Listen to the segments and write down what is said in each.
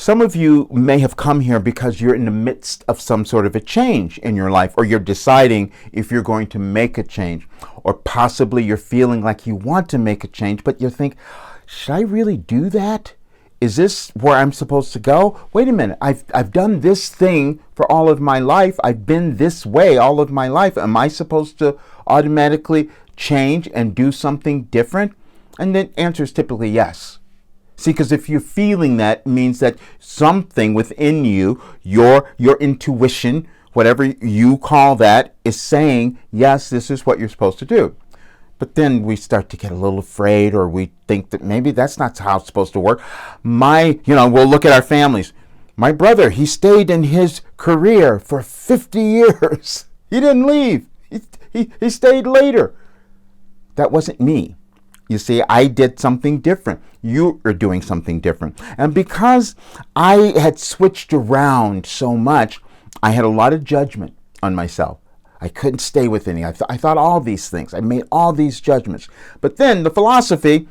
Some of you may have come here because you're in the midst of some sort of a change in your life, or you're deciding if you're going to make a change, or possibly you're feeling like you want to make a change, but you think, should I really do that? Is this where I'm supposed to go? Wait a minute, I've done this thing for all of my life. I've been this way all of my life. Am I supposed to automatically change and do something different? And the answer is typically yes. See, because if you're feeling that, it means that something within you, your intuition, whatever you call that, is saying, yes, this is what you're supposed to do. But then we start to get a little afraid, or we think that maybe that's not how it's supposed to work. We'll look at our families. My brother, he stayed in his career for 50 years. He didn't leave. He stayed later. That wasn't me. You see, I did something different. You are doing something different. And because I had switched around so much, I had a lot of judgment on myself. I couldn't stay with any. I thought all these things. I made all these judgments. But then the philosophy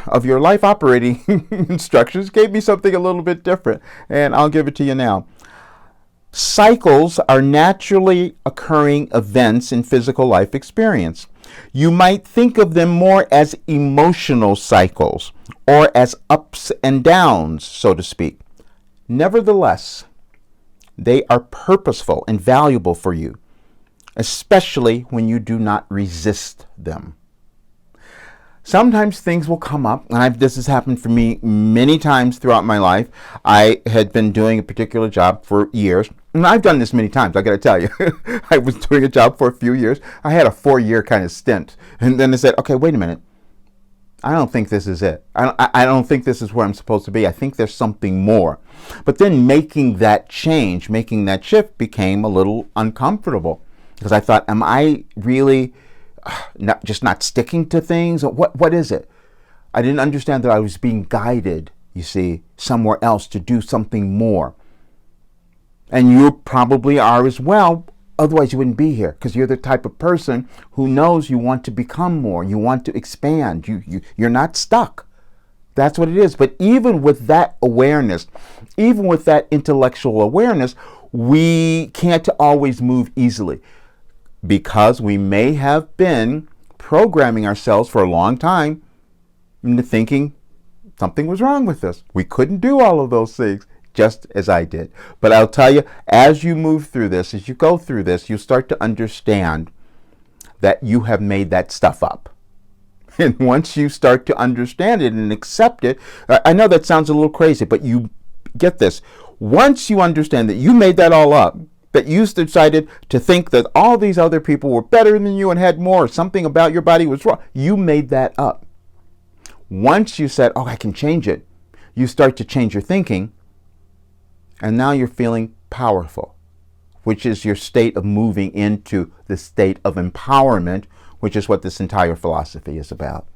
of your life operating instructions gave me something a little bit different. And I'll give it to you now. Cycles are naturally occurring events in physical life experience. You might think of them more as emotional cycles, or as ups and downs, so to speak. Nevertheless, they are purposeful and valuable for you, especially when you do not resist them. Sometimes things will come up, and this has happened for me many times throughout my life. I had been doing a particular job for years, and I've done this many times, I got to tell you. I was doing a job for a few years. I had a 4-year kind of stint, and then I said, okay, wait a minute. I don't think this is it. I don't think this is where I'm supposed to be. I think there's something more. But then making that change, making that shift became a little uncomfortable, because I thought, am I really not sticking to things? What is it? I didn't understand that I was being guided, you see, somewhere else to do something more. And you probably are as well. Otherwise you wouldn't be here, because you're the type of person who knows you want to become more. You want to expand. You're not stuck. That's what it is. But even with that awareness, even with that intellectual awareness, we can't always move easily, because we may have been programming ourselves for a long time into thinking something was wrong with us. We couldn't do all of those things, just as I did. But I'll tell you, as you move through this, as you go through this, you start to understand that you have made that stuff up. And once you start to understand it and accept it, I know that sounds a little crazy, but you get this. Once you understand that you made that all up, that you decided to think that all these other people were better than you and had more, something about your body was wrong, you made that up. Once you said, oh, I can change it, you start to change your thinking, and now you're feeling powerful, which is your state of moving into the state of empowerment, which is what this entire philosophy is about.